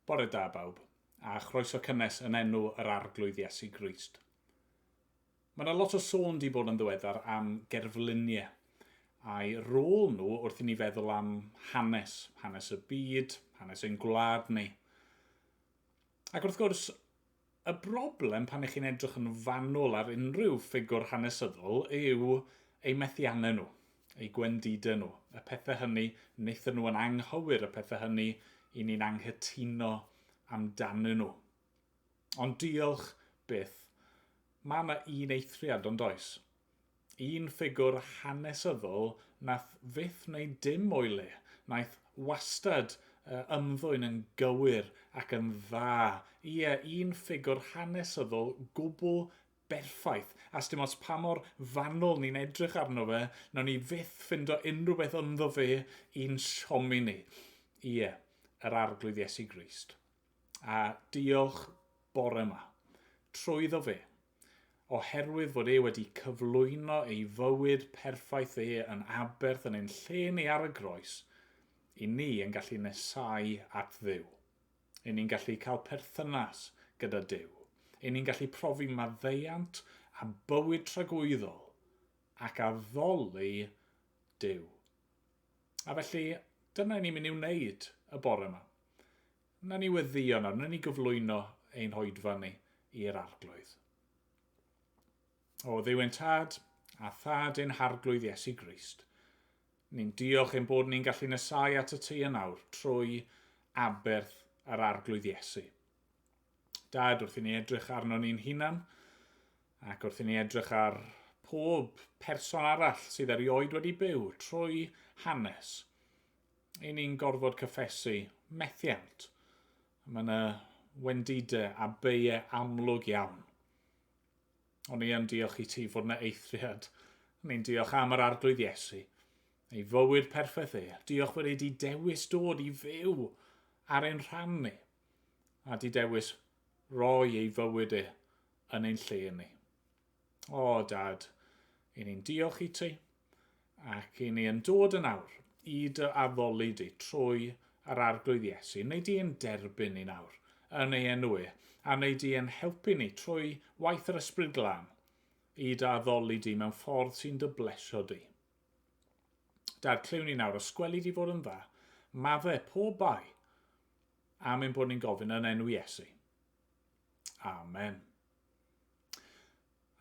Bore da bawb, a chroeso cynnes yn enw yr arglwydd Iesu Grist. Mae yna lot o sôn di bod yn ddiweddar am gerfluniau, a'i rôl nhw wrth i ni feddwl am hanes y byd, hanes ein gwlad ni. Ac wrth gwrs, y broblem pan ych chi'n edrych yn fanwl ar unrhyw ffigwr hanesyddol yw eu methiannau nhw, eu gwendidau nhw, y pethau hynny wnaethon nhw yn anghywir, y pethau hynny i ni'n anghytuno amdanyn nhw. Ond diolch byth, mae yna un eithriad ond oes. Un ffigwr hanesyddol nath fyth wneud dim o'i le, naeth wastad ymddwyn yn gywir ac yn dda. Ie, un ffigwr hanesyddol gwbl berffaith. A dim os pa mor fanwl ni'n edrych arno fe, nawn ni fyth ffindo unrhyw beth ynddo fe i'n siomi ni. Ie, yr arglwydd Iesu Grist. A diolch bore yma, trwyddo fe, oherwydd fod e wedi cyflwyno ei fywyd perffaith yn aberth yn ein lle ni ar y groes, i ni yn gallu nesau at Dduw. I ni'n gallu cael perthynas gyda Duw. I ni'n gallu profi maddeuant a bywyd tragwyddol ac addoli Duw. A felly, dyna ni'n mynd i'w wneud y bore yma. Na ni weddio nawr, na ni gyflwyno ein hoedfa ni i'r arglwydd. O Dduw ein Tad a Thad ein harglwydd Iesu Grist. Ni'n diolch ein bod ni'n gallu nesau at y ti yn awr trwy aberth yr arglwydd Iesu. Dad, wrth i ni edrych arno ni'n hunan, ac wrth i ni edrych ar pob person arall sydd erioed wedi byw trwy hanes, i ni'n gorfod cyffesu methiant. Mae yna wendidau a beiau amlwg iawn. Ond ni yn diolch i ti fod yna eithriad. Ni'n diolch am yr arglwydd Iesu. Ei fywyd perffaith Diolch bod e wedi dewis dod i fyw ar ein rhan ni. A di dewis roi ei fywyd yn ein lle ni. O Dad, i ni'n diolch i ti. Ac i ni yn dod yn awr i dy addoli di trwy yr arglwydd Iesu. Neu di yn derbyn ni nawr yn ei enw a neu di yn helpu ni trwy waith yr ysbryd glân i dy addoli di mewn ffordd sy'n dy blesio di. Dad, clyw ni nawr, ysgweli di fod yn dda, maddau pob bai, am ein bod ni'n gofyn yn enw Iesu. Amen.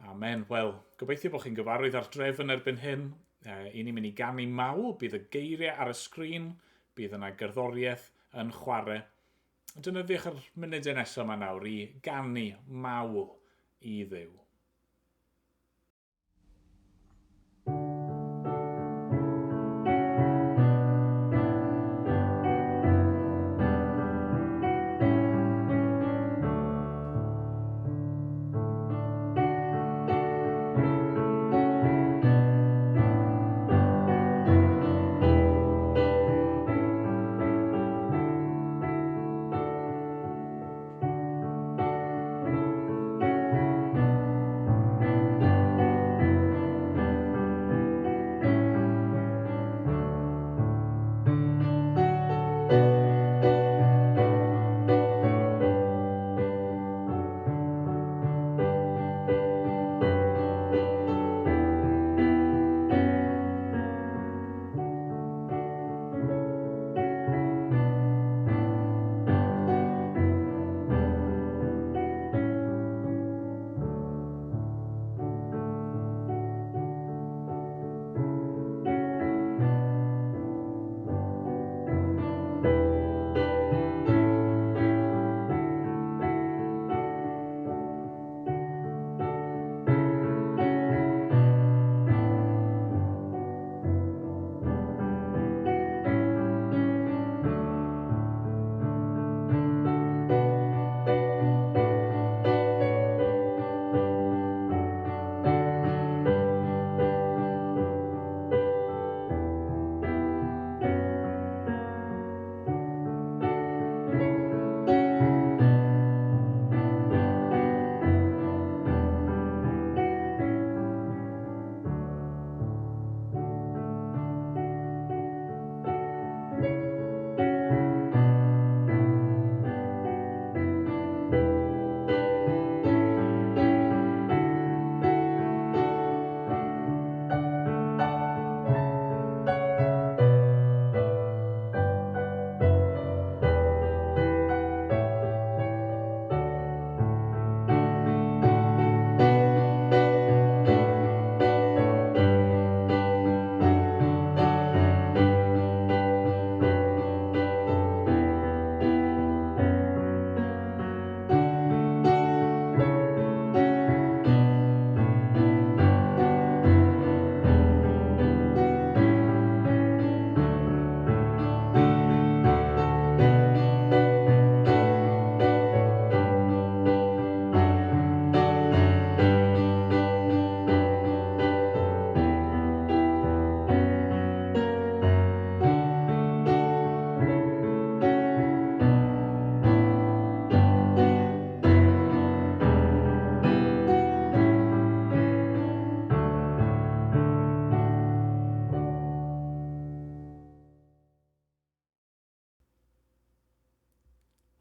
Amen. Wel, gobeithio bod chi'n gyfarwydd ar dref yn erbyn hyn. I ni'n mynd i ganu mawl, bydd y geiriau ar y sgrin, bydd yna gerddoriaeth yn chwarae. Dynyddiwch yr munudau nesaf yma nawr i ganu mawl i Dduw.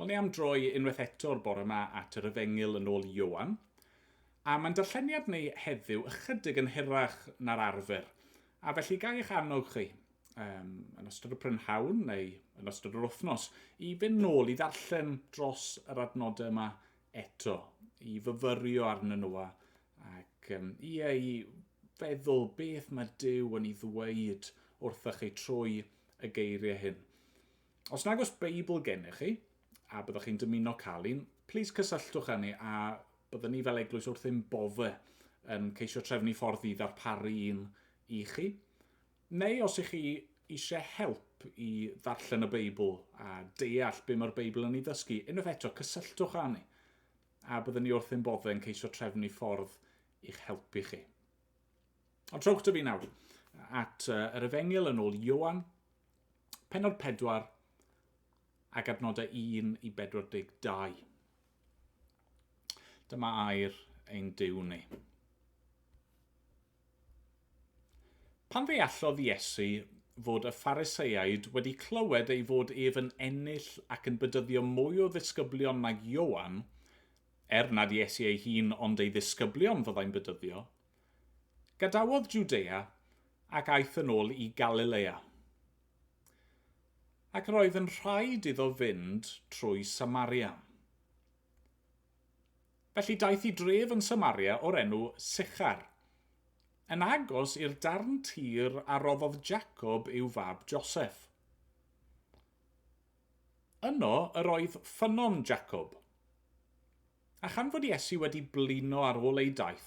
Wel, ni am droi unwaith eto'r bore yma at yr Efengyl yn ôl Ioan, a mae'n darlleniad ni heddiw ychydig yn hirach na'r arfer, a felly gai eich annog chi yn ystod y prynhawn neu yn ystod yr wythnos i fynd nôl i ddarllen dros yr adnodau yma eto, i fyfyrio arnyn nhw ac i feddwl beth mae Duw yn ei ddweud wrthych chi trwy y geiriau hyn. Os nag oes Beibl gennych chi, a byddwch chi'n dymuno cael un, plîs cysylltwch â ni a byddwn ni fel eglwys wrth ein bofe yn ceisio trefnu ffordd i ddarparu un i chi. Neu os ych chi eisiau help i ddarllen y Beibl a deall be mae'r Beibl yn ei ddysgu, unwaith eto cysylltwch â ni a byddwn ni wrth ein bofe yn ceisio trefnu ffordd i'ch helpu chi. Ond trowch dy fi nawr at yr Efengyl yn ôl Ioan, pennod 4 ac adnodau 1 i 42. Dyma air ein Duw ni. Pan ddeallodd Iesu fod y Phariseiaid wedi clywed ei fod ef yn ennill ac yn bedyddio mwy o ddisgyblion nag Ioan, nad Iesu ei hun ond ei ddisgyblion fyddai'n bedyddio, gadawodd Jwdea ac aeth yn ôl i Galilea. Ac yr oedd yn rhaid iddo fynd trwy Samaria. Felly daeth i dref yn Samaria o'r enw Sychar, yn agos i'r darn tir a roddodd Jacob i'w fab Joseph. Yno yr oedd ffynon Jacob. A chan fod Iesu wedi blino ar ôl ei daith,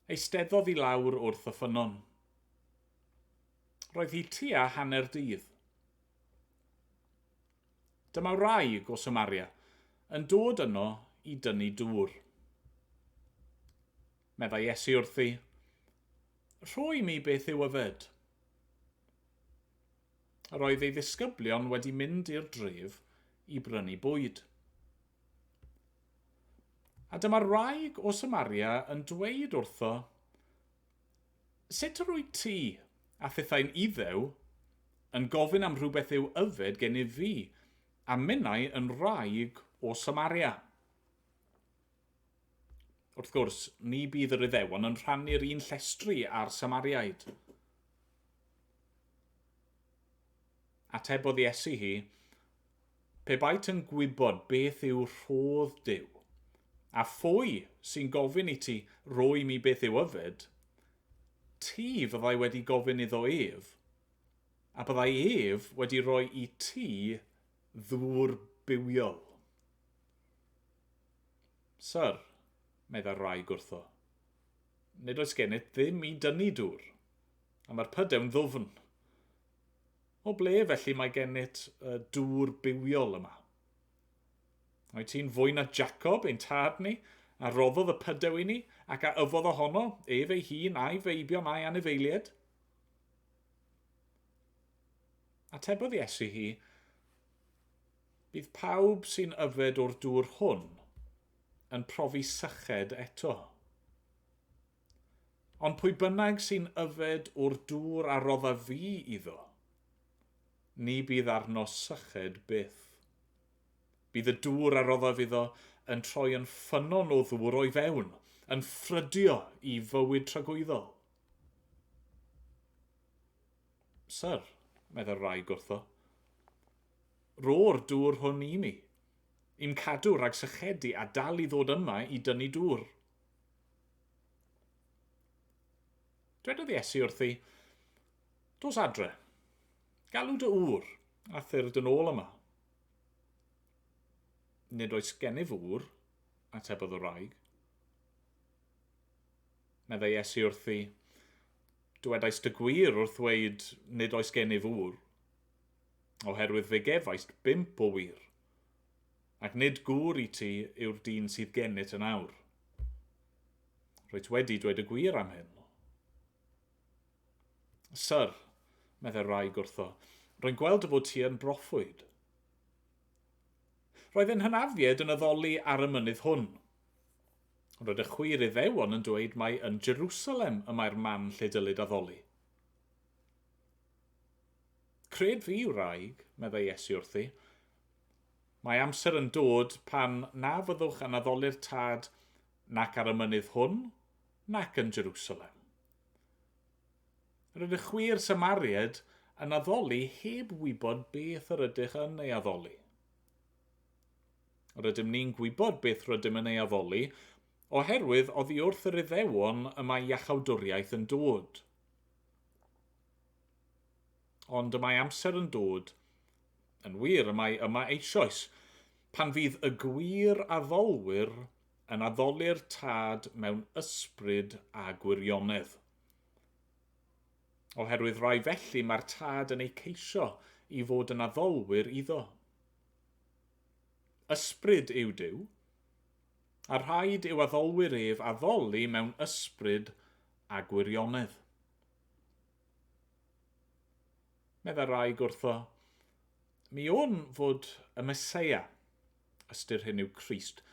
eisteddodd i lawr wrth y ffynon. Roedd hi tua hanner dydd. Dyma wraig o Samaria yn dod yno i dynnu dŵr. Meddai Iesu wrthi, rhoi mi beth yw yfed. Roedd ei ddisgyblion wedi mynd i'r dref i brynu bwyd. A dyma'r wraig o Samaria yn dweud wrtho, sut rwyt ti a thithau'n iddew yn gofyn am rhywbeth yw yfed gen i fi, a minnau yn wraig o Samaria. Wrth gwrs, ni bydd yr Iddewon yn rhannu'r un llestri a'r Samariaid. Atebodd Iesu hi, pe bait yn gwybod beth yw rhodd Duw, a phwy sy'n gofyn i ti roi mi beth yw yfed, ti fyddai wedi gofyn iddo ef, a byddai ef wedi rhoi i ti ddŵr bywiol. Syr, meddai'r wraig wrtho, nid oes gennyt ddim i dynnu dŵr, a mae'r pydew'n ddwfn. O ble felly mae gennyt dŵr bywiol yma? Oed ti'n fwy na Jacob, ein tad ni, a roddodd y pydew i ni, ac a yfodd ohono, ef ei hun a'i feibion a'i anifeiliad? Atebodd Iesu hi, bydd pawb sy'n yfed o'r dŵr hwn yn profi syched eto. Ond pwy bynnag sy'n yfed o'r dŵr a rodda fi iddo, ni bydd arno syched byth. Bydd y dŵr a rodda fi iddo yn troi yn ffynon o ddŵr o'i fewn, yn ffrydio i fywyd tragwyddol. Syr, meddai'r wraig wrtho, ro'r dŵr hwn i mi, i'm cadw rhag sychedu a dal i ddod yma i dynnu dŵr. Dwedodd Iesu wrthi, dos adre, galw dy ŵr a thyrd yn ôl yma. Nid oes gennyf ŵr, atebodd y wraig. Meddai Iesu wrthi, dwedais dy gwir wrth ddweud nid oes gennyf ŵr, oherwydd fe gefaist 5 o wir, ac nid gŵr i ti yw'r dyn sydd gennyt yn awr. Rwyt wedi dweud y gwir am hyn. Syr, meddai'r wraig wrtho, rwy'n gweld y fod ti yn broffwyd. Roedd yn hynafiad yn addoli ar y mynydd hwn. Roedd y chwir Iddewon yn dweud mai yn Jerusalem y mae'r man lle dylid addoli. Cred fi, wraig, meddai Iesu wrthi, Mae amser yn dod pan na fyddwch yn Addoli'r Tad nac ar y mynydd hwn, nac yn Jerusalem. Rydych chwi'r Samariad yn addoli heb wybod beth yr ydych yn ei addoli. Rydym ni'n gwybod beth rydym yn ei addoli, oherwydd oddi wrth yr Iddewon y mae iachawdwriaeth yn dod. Ond y mae amser yn dod, yn wir y mae yma eisoes, pan fydd y gwir addolwyr yn Addoli'r Tad mewn ysbryd a gwirionedd. Oherwydd rai felly mae'r tad yn ei ceisio i fod yn addolwyr iddo. Ysbryd yw Duw, a rhaid yw addolwyr ef addoli mewn ysbryd a gwirionedd. Medda rai gwrtho, mi o'n fod y Meseia, ystyr hyn yw Crist,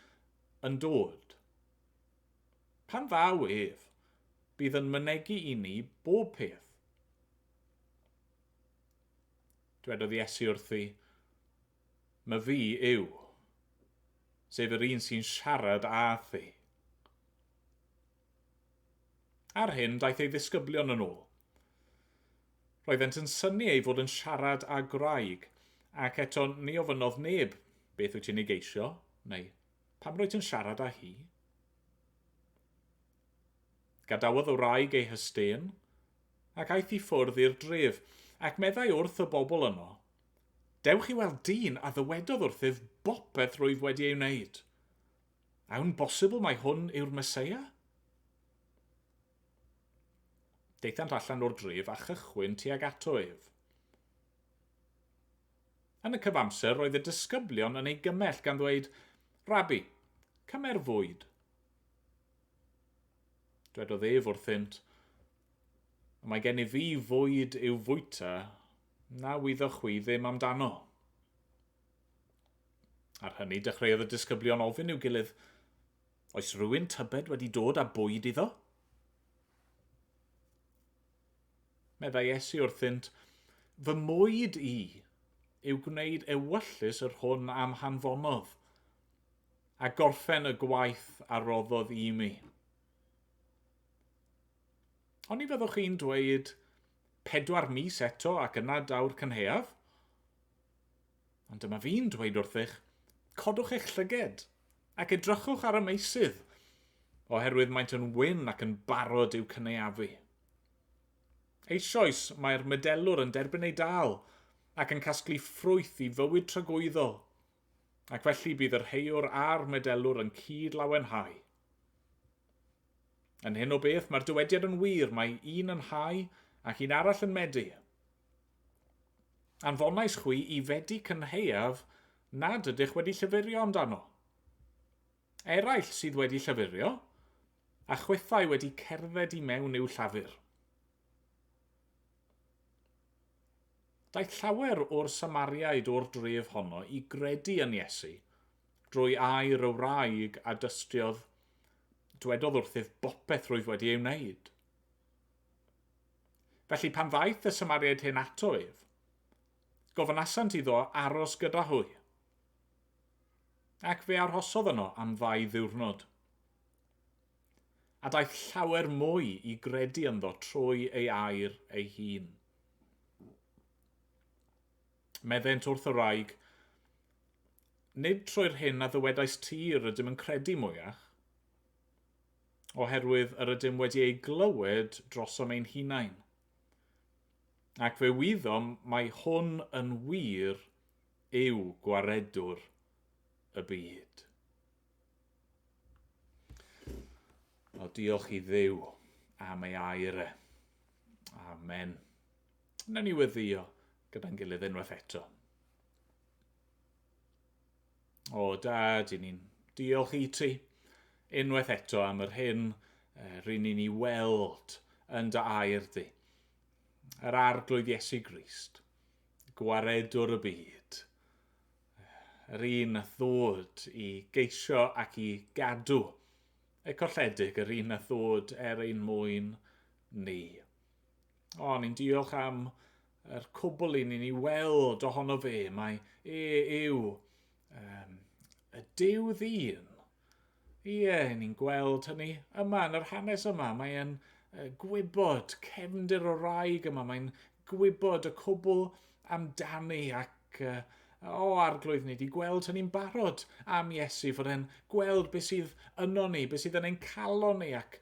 yn dod. Pan ddaw ef, bydd yn mynegu i ni bob peth. Dwedodd Iesu wrthi, "My fi yw, sef yr un sy'n siarad â thi." Ar hyn daeth ei ddisgyblion yn ôl. Roeddent yn synnu ei fod yn siarad â graig, ac eto ni ofynodd neb beth wyt ti'n ei geisio, neu pam roedd ti'n siarad â hi. Gadawodd o wraig ei hystên, ac aeth i ffwrdd i'r dref, ac meddai wrth y bobl yno, "Dewch i weld dyn a ddywedodd wrthyf bopeth rwyf wedi ei wneud. Awn bosibl mai hwn yw'r Meseia?" Deithant allan o'r dref a chychwyn tuag ato ef. Yn y cyfamser roedd y disgyblion yn ei gymell gan ddweud, "Rabi, cymer fwyd." Dwedodd ef wrthynt, "Mae gen I fi fwyd i'w fwyta, na wyddwch chwi ddim amdano." Ar hynny dechreuodd y disgyblion ofyn i'w gilydd, "Oes rhywun tybed wedi dod â bwyd iddo?" Meddai Iesu wrthynt, "Fy mwyd I yw gwneud ewyllus yr hwn am hanfonodd, a gorffen y gwaith a roddodd I mi." Oni fyddwch chi'n dweud 4 mis eto ac yna daw'r cynheaf? Ond dyma fi'n dweud wrthych, codwch eich llyged ac edrychwch ar y meisydd, oherwydd maent yn wyn ac yn barod i'w cynaeafu. Eisoes mae'r medelwr yn derbyn ei dal ac yn casglu ffrwyth I fywyd tragwyddol, ac felly bydd yr heiwr a'r medelwr yn cyd-lawenhau. Yn hyn o beth mae'r dywediad yn wir, mae un yn hau ac un arall yn medu. Anfonais chwi I fedi cynheuaf nad ydych wedi llyfurio amdano. Eraill sydd wedi llyfurio, a chwythau wedi cerdded I mewn i'w llafur. Daeth llawer o'r Samariaid o'r dref honno I gredu yn Iesu, drwy air y wraig a dystiodd, dwedodd wrthyf bopeth rwyf wedi ei wneud. Felly pan ddaeth y Samariaid hyn ato ef, gofynasant iddo aros gyda hwy, ac fe arhosodd yno am 2 ddiwrnod. A daeth llawer mwy I gredu ynddo trwy ei air ei hun. Meddent wrth y wraig, nid trwy'r hyn a ddywedais ti rydym yn credu mwyach, oherwydd yr ydym wedi ei glywed dros am ein hunain. Ac fe wyddom mae hwn yn wir yw gwaredwr y byd. O, diolch I Dduw am ei air e. Amen. Wnawn ni weddio gyda'n gilydd unwaith eto. O, Dad, I ni'n diolch I ti unwaith eto am yr hyn rydyn ni'n ei weld yn dy air di. Yr arglwydd Iesu Grist, gwaredwr y byd, yr un a ddod I geisio ac I gadw y colledig, yr un a ddod ein mwyn ni. O, ni'n diolch am yr cwbl I ni'n ei weld ohono fe. Mae yw y Duw ddyn. Ie, ni'n gweld hynny yma yn yr hanes yma. Mae'n gwybod cefndir o wraig yma. Mae'n gwybod y cwbl amdani ac arglwydd ni wedi gweld hynny'n barod am Iesu, fod e'n gweld beth sydd yno ni, beth sydd yn ein calon ni ac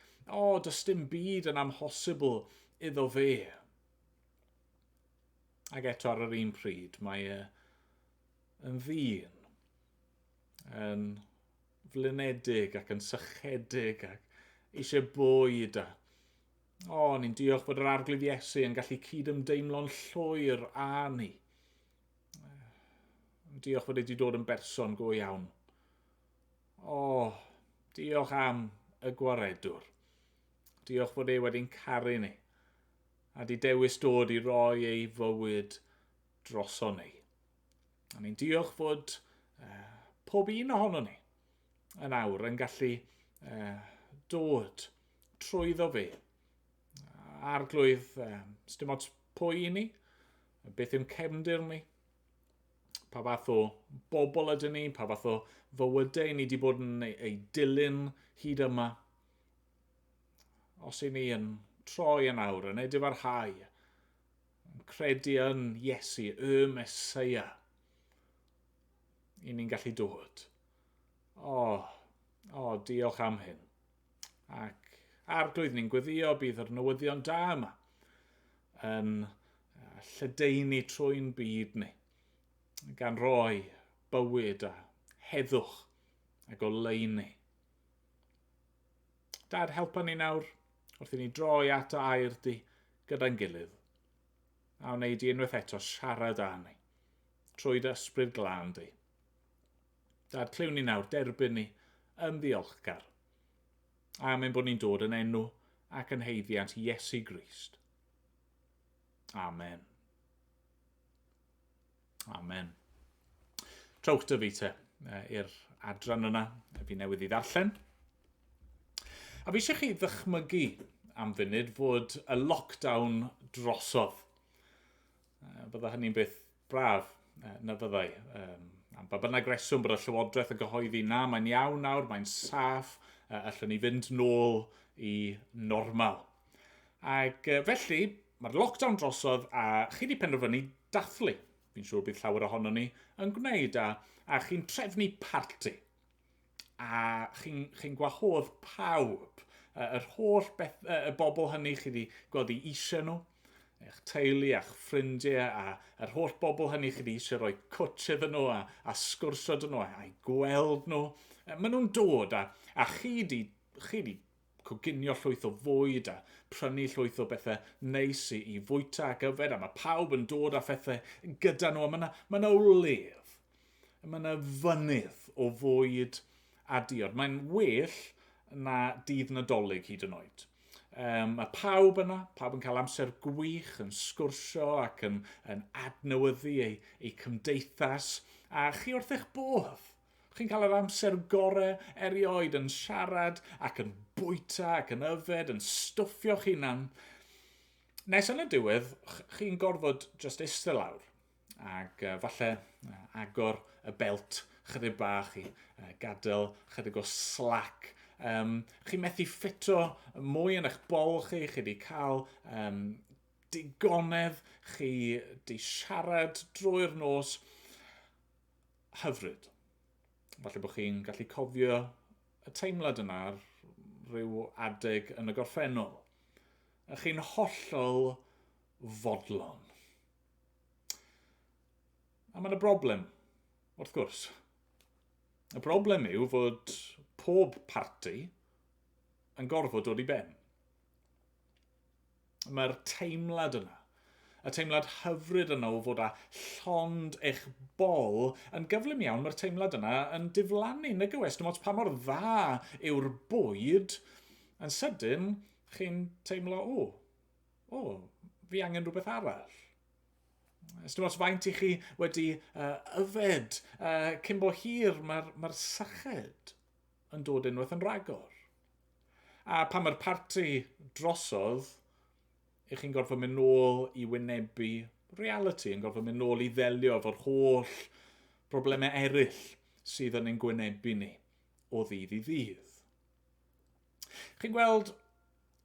does dim byd yn amhosibl iddo fe. Ac eto ar yr un pryd, mae yn ddyn, yn flynedig ac yn sychedig ac eisiau bwyd ni'n diolch bod yr arglwydd Iesu yn gallu cydymdeimlo'n llwyr â ni. Diolch bod wedi dod yn berson go iawn. Diolch am y gwaredwr. Diolch bod wedi'n caru ni a di dewis dod i roi ei fywyd droson ni. A ni'n diolch fod pob un ohono ni yn awr yn gallu dod trwyddo fe. Arglwydd, sdim ots pwy ni, beth yw'n cefndir ni, pa fath o bobl ydyn ni, pa fath o fywydau ni wedi bod yn ei dilyn hyd yma. Os i ni yn troi yn awr, yn edifyrhau, yn credu yn Iesu, y Meseia, i ni'n gallu dod. Diolch am hyn. Ac arglwydd ni'n gweddio bydd yr newyddion da yma yn lledaenu trwy'n byd ni, gan roi bywyd a heddwch ac oleuni. Dad, helpa ni nawr wrth i ni droi at y air di gyda'n gilydd a wneud i unwaith eto siarad â ni trwy dy ysbryd glân di. Dad, cliw ni nawr, derbyn ni yn ddiolchgar. Amen bod ni'n dod yn enw ac yn heiddiant Iesu Grist. Amen. Amen. Trowch dy fi te i'r adran yna fi newydd i ddarllen. A fi eisiau chi ddychmygu am funud fod y lockdown drosodd. Bydda hynny'n beth braf na fyddai. Am ba bynnag reswm bod y Llywodraeth yn gyhoeddi na, mae'n iawn nawr, mae'n saff, allwn ni fynd nôl i normal. Ac felly, mae'r lockdown drosodd a chi wedi penderfynu dathlu. Fi'n siŵr bydd llawer ohono ni yn gwneud a chi'n trefnu parti. A chi'n gwahodd pawb, yr holl bobl hynny chi wedi gweld i eisiau nhw, eich teulu a'ch ffrindiau a yr holl bobl hynny chi wedi eisiau rhoi cwtch iddyn nhw a sgwrsio dyn nhw a'i gweld nhw. Maen nhw'n dod a chi wedi coginio llwyth o fwyd a prynu llwyth o bethau neis i fwyta ac yfed a mae pawb yn dod â phethau gyda nhw. Mae yna wledd, mae yna fynydd o fwyd a diod. Mae'n well na dydd Nadolig hyd yn oed. Mae pawb yna, pawb yn cael amser gwych, yn sgwrsio ac yn adnewyddu eu cymdeithas. A chi wrth eich bodd. Chi'n cael yr amser gorau erioed yn siarad ac yn bwyta ac yn yfed, yn stwffio'ch hunan. Nes yn y diwedd, chi'n gorfod just eistedd lawr ac falle agor y belt chydig bach i gadael chydig o slack. Chi'n methu ffito mwy yn eich bol chi wedi cael digonedd, chi wedi siarad drwy'r nos hyfryd. Falle bod chi'n gallu cofio y teimlad yna ar ryw adeg yn y gorffennol. A chi'n hollol fodlon. A mae'n y broblem, wrth gwrs. Y broblem yw fod pob parti yn gorfod dod i ben. Mae'r teimlad yna, y teimlad hyfryd yna o fod â llond eich bol yn gyflym iawn, mae'r teimlad yna yn diflannu, nag yw e, dim ots pa mor dda yw'r bwyd, yn sydyn chi'n teimlo, fi angen rhywbeth arall. Dim ots faint i chi wedi yfed cyn bo hir, mae'r syched yn dod unwaith yn ragor. A pan mae'r parti drosodd, chi'n gorfod mynd nôl i wynebu reality, yn gorfod mynd nôl i ddelio efo'r holl broblemau eraill sydd yn ein gwynebu ni o ddydd i ddydd. Chi'n gweld,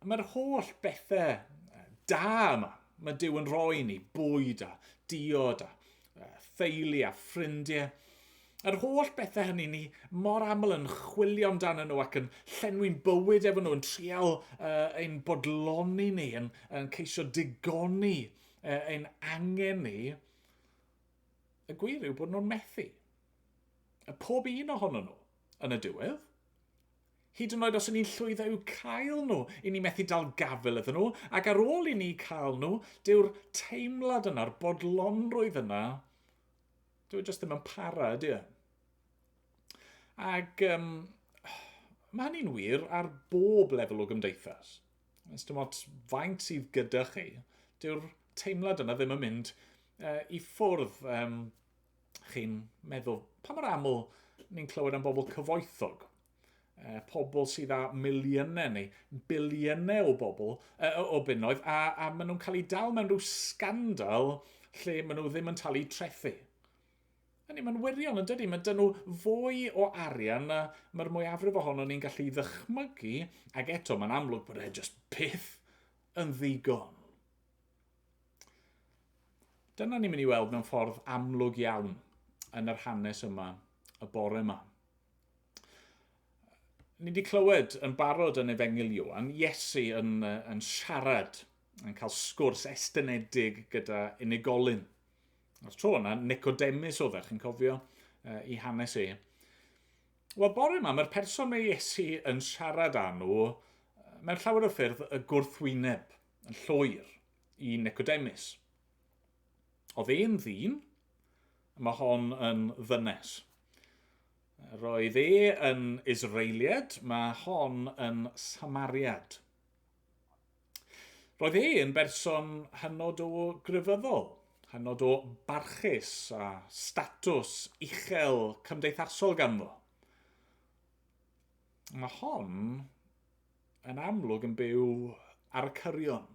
mae'r holl bethau da yma, mae Duw yn rhoi ni, bwyd a diod a theulu a ffrindiau. Yr holl bethau hynny ni mor aml yn chwilio amdano nhw ac yn llenwi'n bywyd efo nhw, yn trial ein bodloni ni, yn ceisio digoni ein angen ni. Y gwir yw bod nhw'n methu. Pob un ohonyn nhw yn y diwedd. Hyd yn oed os ni'n llwyddo i'w cael nhw, i ni methu dal gafel iddyn nhw, ac ar ôl i ni cael nhw, dyw'r teimlad yna'r bodlonrwydd yna, dyw jyst ddim yn para, ydy e? Ac mae hynny'n wir ar bob lefel o gymdeithas. Os dim ond faint sydd gyda chi, dyw'r teimlad yna ddim yn mynd i ffwrdd. Chi'n meddwl, pa mor aml ni'n clywed am bobl cyfoethog? Pobl sydd â miliynau neu biliynau o bobl, o bunnoedd, a maen nhw'n cael ei dal mewn rhyw scandal lle maen nhw ddim yn talu trethu. Hynny, mae'n wirion yn dydy, mae dyn nhw fwy o arian na mae'r mwyafrif ohono ni'n gallu ddychmygu, ac eto mae'n amlwg bod e jyst byth yn ddigon. Dyna ni'n mynd i weld mewn ffordd amlwg iawn yn yr hanes yma, y bore yma. Ni wedi clywed yn barod yn Efengyl Ioan, Iesu yn siarad, yn cael sgwrs estynedig gyda unigolyn. O'r tro yna, Nicodemus oedd chi'n cofio i hanes e. Wel, bore yma, mae'r person mae Iesu yn siarad â nhw mewn llawer o ffyrdd y gwrthwyneb, yn llwyr, i Nicodemus. Oedd e'n ddyn, mae hon yn ddynes. Roedd e yn Israeliad, mae hon yn Samariad. Roedd e yn berson hynod o grefyddol, hynod o barchus a statws uchel cymdeithasol ganddo. Mae hon yn amlwg yn byw ar y cyrion.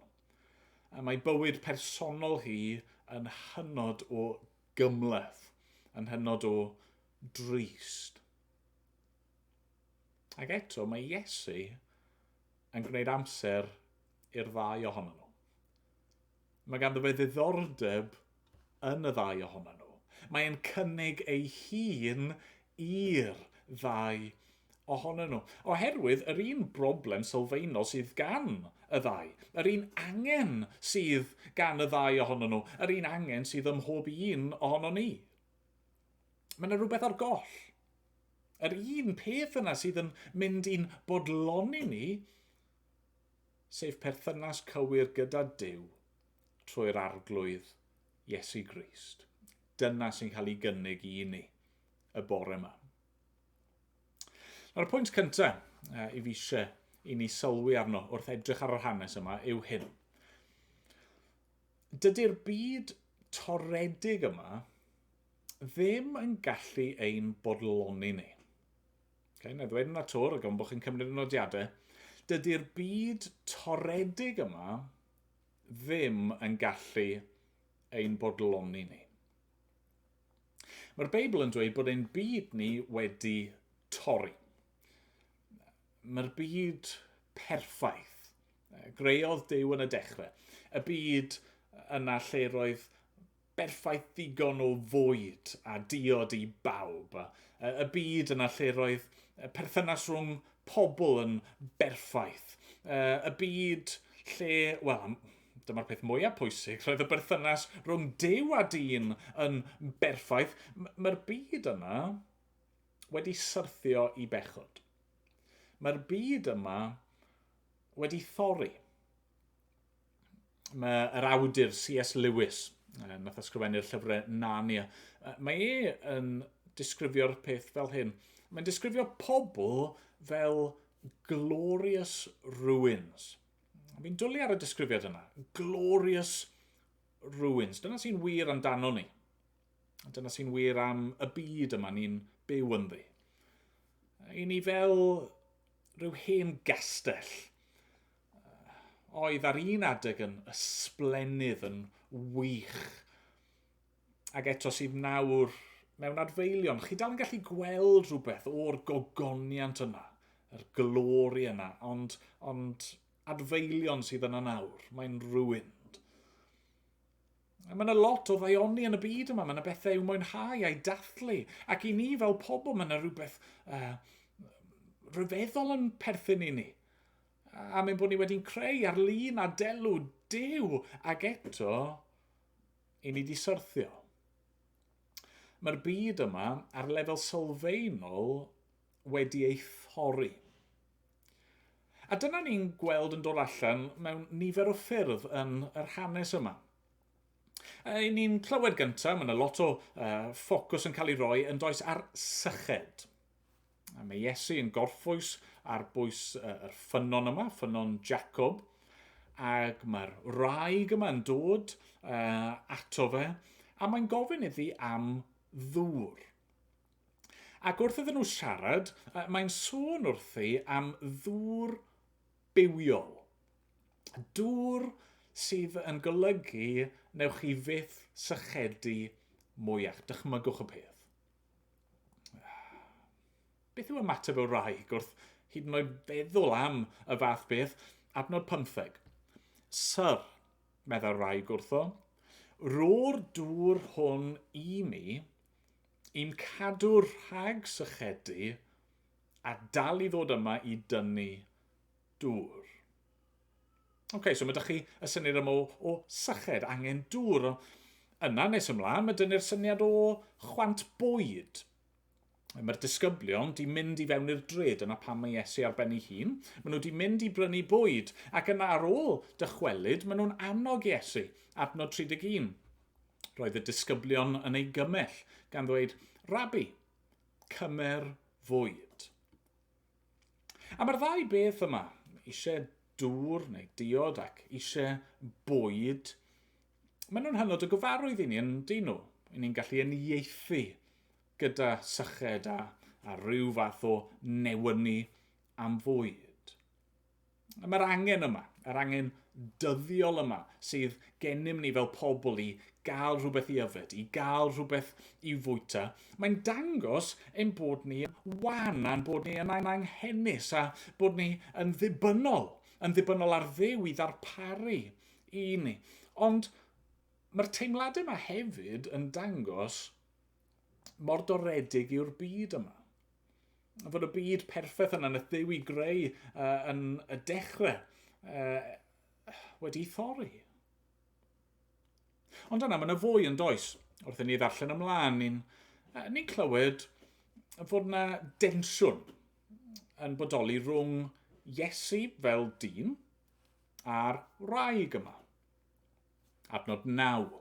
A mae bywyd personol hi yn hynod o gymleth, yn hynod o drist. Ac eto mae Iesu yn gwneud amser i'r ddau ohonyn nhw. Mae ganddo fe ddiddordeb yn y ddau ohonyn nhw. Mae'n cynnig ei hun i'r ddau ohonyn nhw. Oherwydd yr un broblem sylfaenol sydd gan y ddau. Yr un angen sydd gan y ddau ohonyn nhw. Yr un angen sydd ym mhob un ohono ni. Mae yna rhywbeth ar goll. Yr un peth yna sydd yn mynd i'n bodloni ni, sef perthynas cywir gyda Duw trwy'r arglwydd Iesu Grist. Dyna sy'n cael ei gynnig i ni y bore yma. Nawr, y pwynt cyntaf i fi eisiau i ni sylwi arno wrth edrych ar yr hanes yma yw hyn. Dydy'r byd toredig yma ddim yn gallu ein bodloni ni. Na ddweud yna tor, ac ond bod chi'n cymryd yn nodiadau, dydy'r byd toredig yma ddim yn gallu ein bodloni ni. Mae'r Beibl yn dweud bod ein byd ni wedi torri. Mae'r byd perffaith. Greodd Duw yn y dechrau. Y byd yna lle roedd berffaith ddigon o fwyd a diod i bawb. Y byd yna lle roedd perthynas rhwng pobl yn berffaith. Y byd lle, wel, dyma'r peth mwyaf pwysig, roedd y berthynas rhwng Duw a dyn yn berffaith. Mae'r byd yna wedi syrthio i bechod. Mae'r byd yma wedi thorri. Mae'r awdur C.S. Lewis, nath ysgrifennu'r llyfrau Narnia, mae e yn disgrifio'r peth fel hyn. Mae'n disgrifio pobl fel glorious ruins. Fi'n dwlu ar y disgrifiad yna. Glorious ruins. Dyna sy'n wir amdano ni. Dyna sy'n wir am y byd yma ni'n byw ynddi. I ni fel rhyw hen gastell. Oedd ar un adeg yn ysblenydd, yn wych. Ac eto sydd nawr mewn adfeilion, chi dal yn gallu gweld rhywbeth o'r gogoniant yna, yr glori yna, ond adfeilion sydd yna nawr, mae'n rwynd. Mae yna lot o ddaioni yn y byd yma, mae yna bethau i'w mwynhau a'i dathlu, ac i ni fel pobl mae yna rhywbeth rhyfeddol yn perthyn i ni. A mae'n bod ni wedi'n creu ar lun a delw Duw, ac eto, i ni di syrthio. Mae'r byd yma ar lefel sylfaenol wedi ei thorri. A dyna ni'n gweld yn dod allan mewn nifer o ffyrdd yn yr hanes yma. Ni'n clywed gyntaf, mae yna lot o ffocws yn cael ei roi yn does ar syched. A mae Iesu yn gorffwys ar bwys yr ffynon yma, ffynon Jacob, ac mae'r wraig yma yn dod ato fe, a mae'n gofyn iddi am ddŵr. Ac wrth iddyn nhw siarad, mae'n sôn wrthi am ddŵr bywiol. Dŵr sydd yn golygu newch chi fyth sychedu mwyach. Dychmygwch y peth. Beth yw ymateb o wraig wrth hyd yn oed feddwl am y fath beth? Adnod 15. Syr, meddwl wraig wrtho, ro'r dŵr hwn i mi, i'n cadw rhag sychedu a dal i ddod yma i dynnu dŵr. So mae ydych chi y syniad yma o syched, angen dŵr. Yna nes ymlaen, mae dynnu'r syniad o chwant bwyd. Mae'r disgyblion di mynd i fewn i'r dryd, yna pam mae Iesu ar ben ei hun. Maen nhw di mynd i brynu bwyd, ac yna ar ôl dychwelyd, maen nhw'n annog Iesu, adnod 31. Roedd y disgyblion yn ei gymell, gan ddweud, Rabi, cymer fwyd. A mae'r ddau beth yma, eisiau dŵr neu diod ac eisiau bwyd, maen nhw'n hynod o gyfarwydd i ni yn dyn nhw. I ni'n gallu uniaethu gyda syched a rhyw fath o newynu am fwyd. Mae'r angen yma, yr angen dyddiol yma, sydd gennym ni fel pobl i gael rhywbeth i yfed, i gael rhywbeth i fwyta. Mae'n dangos ein bod ni yn wan, a'n bod ni yn anghennus, a bod ni yn ddibynnol ar Dduw i ddarparu i ni. Ond mae'r teimladau yma hefyd yn dangos mor doredig yw'r byd yma. Fod y byd perffaith yna nath Dduw i greu yn y dechrau wedi thorri. Ond yna, mae yna fwy yn does. Wrth i ni ddarllen ymlaen, ni'n clywed fod yna densiwn yn bodoli rhwng Iesu fel dyn a'r wraig yma. Adnod 9.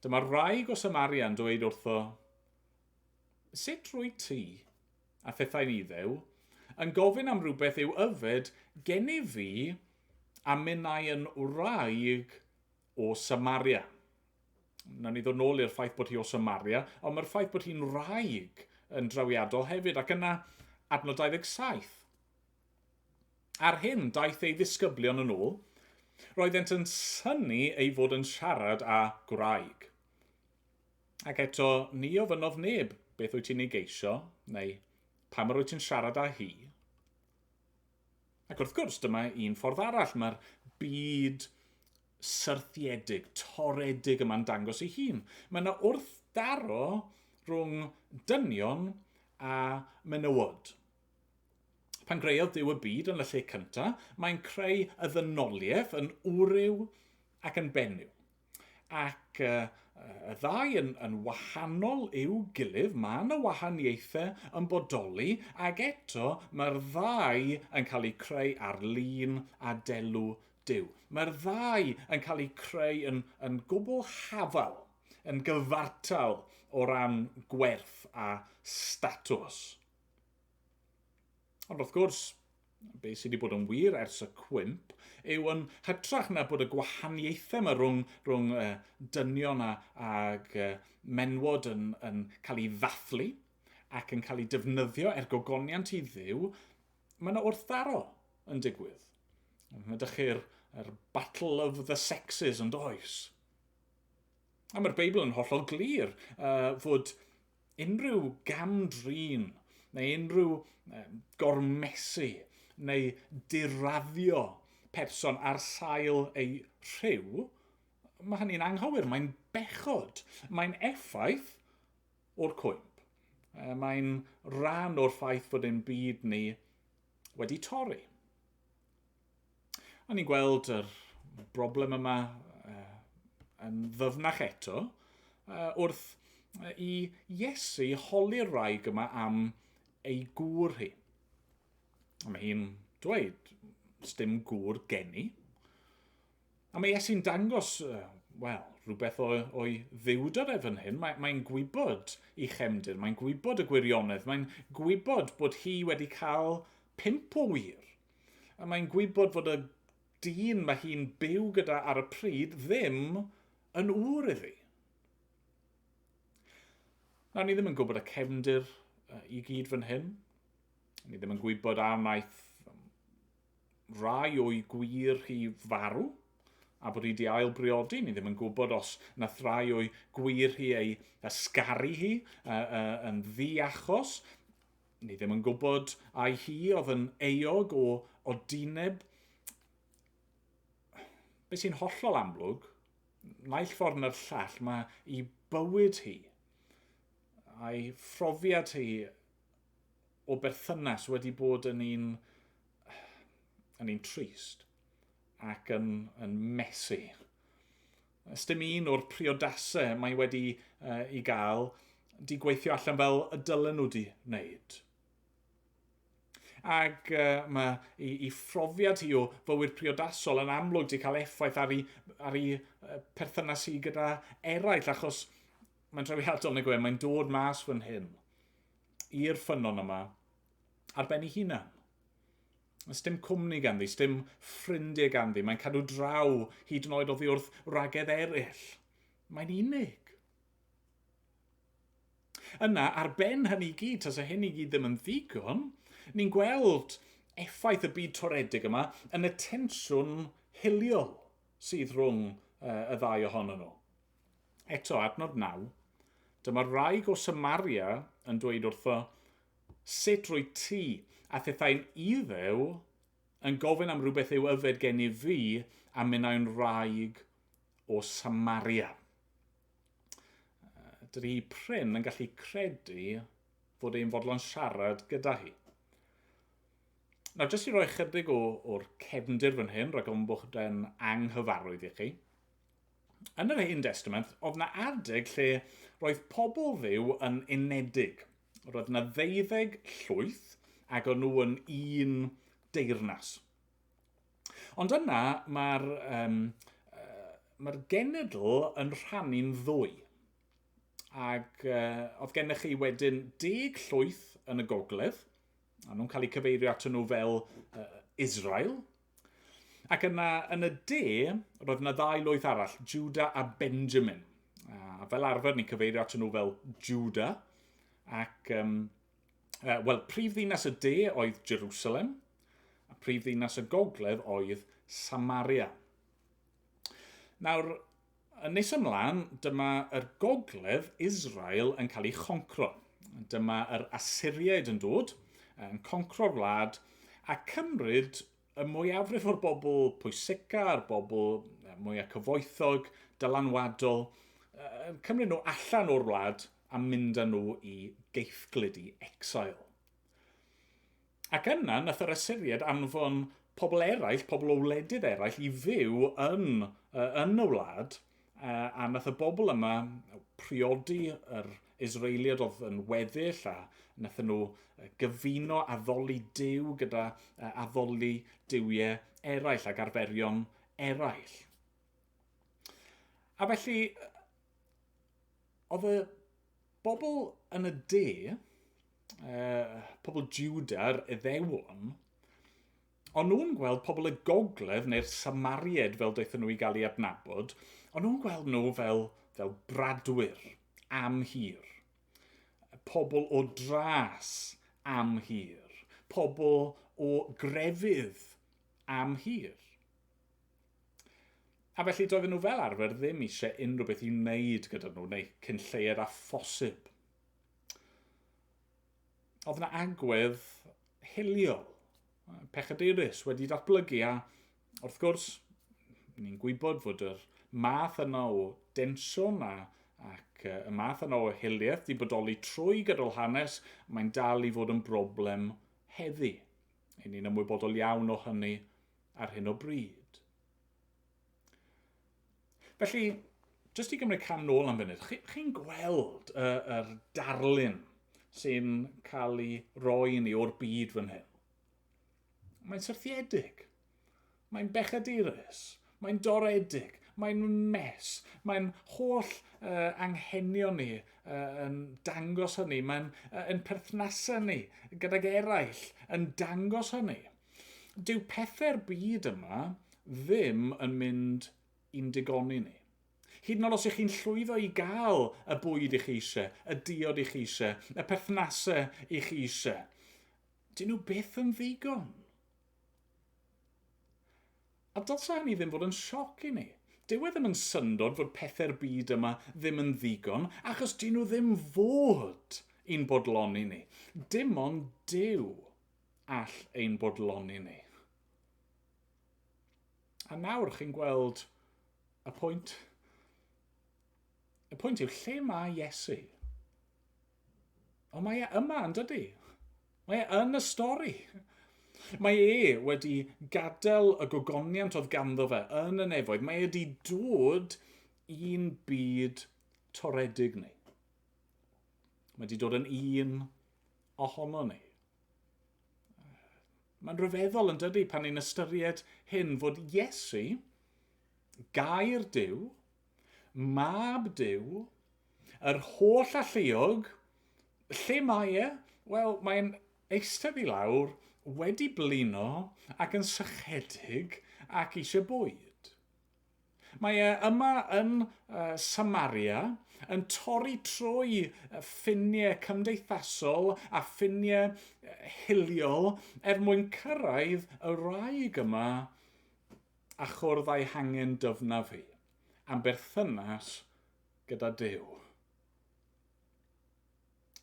Dyma'r wraig o Samaria yn dweud wrtho, sut rwy ti, a thethau'n iddew, yn gofyn am rhywbeth i'w yfed gen I fi a minnau yn wraig o Samaria. Nawn ni ddod nôl i'r ffaith bod hi o Samaria, ond mae'r ffaith bod hi'n wraig yn drawiadol hefyd, ac yna adnod 27. Ar hyn, daeth ei ddisgyblion yn ôl, roeddent yn synnu ei fod yn siarad â gwraig. Ac eto, ni ofynnodd neb beth wyt ti'n ei geisio, neu pam wyt ti'n siarad â hi. Ac wrth gwrs, dyma un ffordd arall, mae'r byd syrthiedig, toredig yma'n dangos ei hun. Mae yna wrthdaro rhwng dynion a menywod. Pan greodd Duw y byd yn y lle cyntaf, mae'n creu y ddynoliaeth yn wryw ac yn benyw. Ac y ddau yn wahanol i'w gilydd, mae yna wahaniaethau yn bodoli, ac eto mae'r ddau yn cael eu creu ar lun a delw Duw. Mae'r ddau yn cael eu creu yn gwbl hafal, yn gyfartal o ran gwerth a statws. Ond wrth gwrs, beth sydd wedi bod yn wir ers y cwymp, yw yn hytrach na bod y gwahaniaethau yma rhwng dynion ag menwod yn cael ei ddathlu ac yn cael ei defnyddio gogoniant I Dduw, mae yna wrthdaro yn digwydd. Mae ydych chi'r battle of the sexes yn does. A mae'r Beibl yn hollol glir fod unrhyw gam-drin neu unrhyw gormesu neu diraddio person ar sail ei rhyw, mae hynny'n anghywir, mae'n bechod, mae'n effaith o'r cwymp. Mae'n rhan o'r ffaith fod ein byd ni wedi torri. A ni'n gweld yr broblem yma yn ddyfnach eto wrth i Iesu holi'r wraig yma am ei gŵr hi. A mae hi'n dweud, sdim gŵr geni. A mae Iesu'n dangos, rhywbeth o'i ddiwdar efo hyn. Mae'n gwybod ei chefndir, mae'n gwybod y gwirionedd, mae'n gwybod bod hi wedi cael 5 o wir. A mae'n gwybod fod y dyn mae hi'n byw gyda ar y pryd ddim yn ŵr iddi. Nawr, ni ddim yn gwybod y cefndir i gyd fan hyn. Ni ddim yn gwybod a wnaeth rai o'i gwir hi farw, a bod hi wedi ailbriodi. Ni ddim yn gwybod os nath rai o'i gwir hi ei ysgaru hi yn ddiachos. Ni ddim yn gwybod ai hi oedd yn eog o dineb. Be sy'n hollol amlwg, naill ffordd na'r llall, mae ei bywyd hi, a'i phrofiad hi o berthynas wedi bod yn un trist ac yn mesu. Ystym un o'r priodasau mae wedi i gael di gweithio allan fel y dylen nhw di wneud. Ac mae ei phrofiad hi o fywyd priodasol yn amlwg di cael effaith ar ei perthynas hi gyda eraill, achos mae'n drawiadol neu gwe, mae'n dod mas fan hyn i'r ffynon yma ar ben ei hunan. Ystym cwmni ganddi, ystym ffrindiau ganddi, mae'n cadw draw hyd yn oed oddi wrth ragedd eraill. Mae'n unig. Yna, ar ben hynny gyd, tas y hyn i gyd ddim yn ddigon, ni'n gweld effaith y byd toredig yma yn y tensiwn hiliol sydd rhwng y ddau ohonyn nhw. Eto, adnod 9, dyma wraig o Samaria yn dweud wrtho, sut rwy ti a thethau'n iddew yn gofyn am rhywbeth yw yfed gen I fi a minnau'n wraig o Samaria. Dydy hi prin yn gallu credu fod e'n fodlon siarad gyda hi. Nawr, jyst i roi chydig o'r cefndir fan hyn, rhag ofn bod e'n anghyfarwydd I chi. Yn yr Hen Testament, oedd yna adeg lle roedd pobl Dduw yn unedig. Roedd yna 12 llwyth ac o'n nhw yn un deyrnas. Ond yna mae'r genedl yn rhannu'n ddwy. Ac oedd gennych chi wedyn 10 llwyth yn y gogledd, a nhw'n cael eu cyfeirio atyn nhw fel Israel. Ac yn y de, roedd yna 2 lwyth arall, Juda a Benjamin. A fel arfer ni'n cyfeirio atyn nhw fel Juda. Ac, prif ddinas y de oedd Jerusalem, a prif ddinas y gogledd oedd Samaria. Nawr, yn nes ymlaen, dyma yr gogledd Israel yn cael ei choncro. Dyma yr Assyriaid yn dod, yn concro'r wlad, a cymryd y mwyafrif o'r bobl pwysica, yr bobl mwyaf cyfoethog, dylanwadol, cymryd nhw allan o'r wlad a mynd â nhw I geithglyd, I exile. Ac yna, nath yr Assyriad anfon pobl eraill, pobl o wledydd eraill, I fyw yn y wlad, a nath y bobl yma priodi yr Israeliad oedd yn weddill, a nath nhw gyfuno addoli Duw gyda addoli diwiau eraill ac arferion eraill. A felly, oedd y bobl yn y de, pobl Juda'r Iddewon, ond nhw'n gweld pobl y gogledd neu'r Samaried fel daethon nhw I gael ei adnabod, ond nhw'n gweld nhw fel bradwyr am hir. Pobl o dras am hir. Pobl o grefydd am hir. A felly doedden nhw fel arfer ddim eisiau unrhyw beth i wneud gyda nhw, neu cyn lleied a phosib. Oedd yna agwedd hiliol, pechadurus wedi datblygu, a wrth gwrs, ni'n gwybod fod yr math yna o densiwn ac y math yna o hiliaeth di bodoli trwy gydol hanes, mae'n dal i fod yn broblem heddi. I ni'n ymwybodol iawn o hynny ar hyn o bryd. Felly, jyst i gymryd cam nôl am funud, chi'n gweld yr darlun sy'n cael ei roi ni o'r byd fan hyn. Mae'n syrthiedig, mae'n bechadurus, mae'n doredig, mae'n mes, mae'n holl anghenion ni yn dangos hynny, mae'n perthnasau ni gydag eraill yn dangos hynny. Dyw pethau'r byd yma ddim yn mynd i'n digoni ni. Hyd yn oed os ych chi'n llwyddo i gael y bwyd i'ch eisiau, y diod i'ch eisiau, y perthnasau i'ch eisiau, dyn nhw byth yn ddigon. A dylsa hynny ddim fod yn sioc i ni. Dyw e ddim yn syndod fod pethau'r byd yma ddim yn ddigon, achos dyn nhw ddim fod i'n bodloni ni. Dim ond Duw all ein bodloni ni. A nawr chi'n gweld y pwynt. Y pwynt yw, lle mae Iesu? O, mae e yma, yn dydi? Mae e yn y stori. Mae e wedi gadael y gogoniant oedd ganddo fe yn y nefoedd. Mae e wedi dod i'n byd toredig ni. Mae wedi dod yn un ohono ni. Mae'n rhyfeddol yn dydi pan ni'n ystyried hyn fod Iesu, gair Duw, mab Duw, yr holl alluog, lle mae e? Wel, mae'n eistedd i lawr, wedi blino ac yn sychedig ac eisiau bwyd. Mae e yma yn Samaria yn torri trwy ffiniau cymdeithasol a ffiniau hiliol mwyn cyrraedd y wraig yma a chwrdd a'i hangen dyfna fi am berthynas gyda Duw.